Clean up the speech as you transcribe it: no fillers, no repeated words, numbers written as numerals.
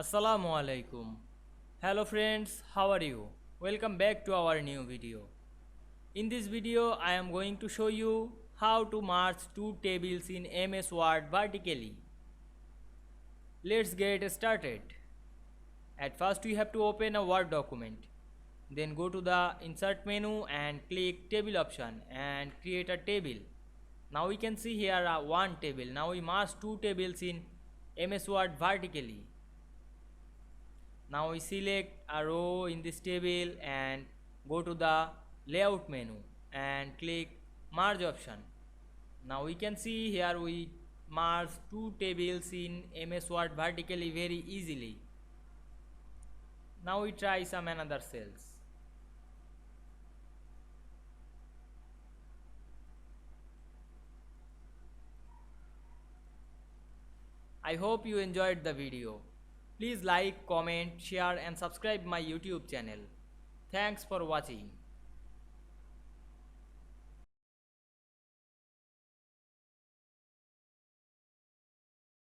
Assalamu alaikum. Hello friends, how are you? Welcome back to our new video. In this video, I am going to show you how to merge two tables in MS Word vertically. Let's get started. At first, we have to open a Word document. Then go to the Insert menu and click Table option and create a table. Now we can see here one table. Now we merge two tables in MS Word vertically. Now we select a row in this table and go to the layout menu and click merge option. Now we can see here we merge two tables in MS Word vertically very easily. Now we try some another cells. I hope you enjoyed the video. Please like, comment, share and subscribe my YouTube channel. Thanks for watching.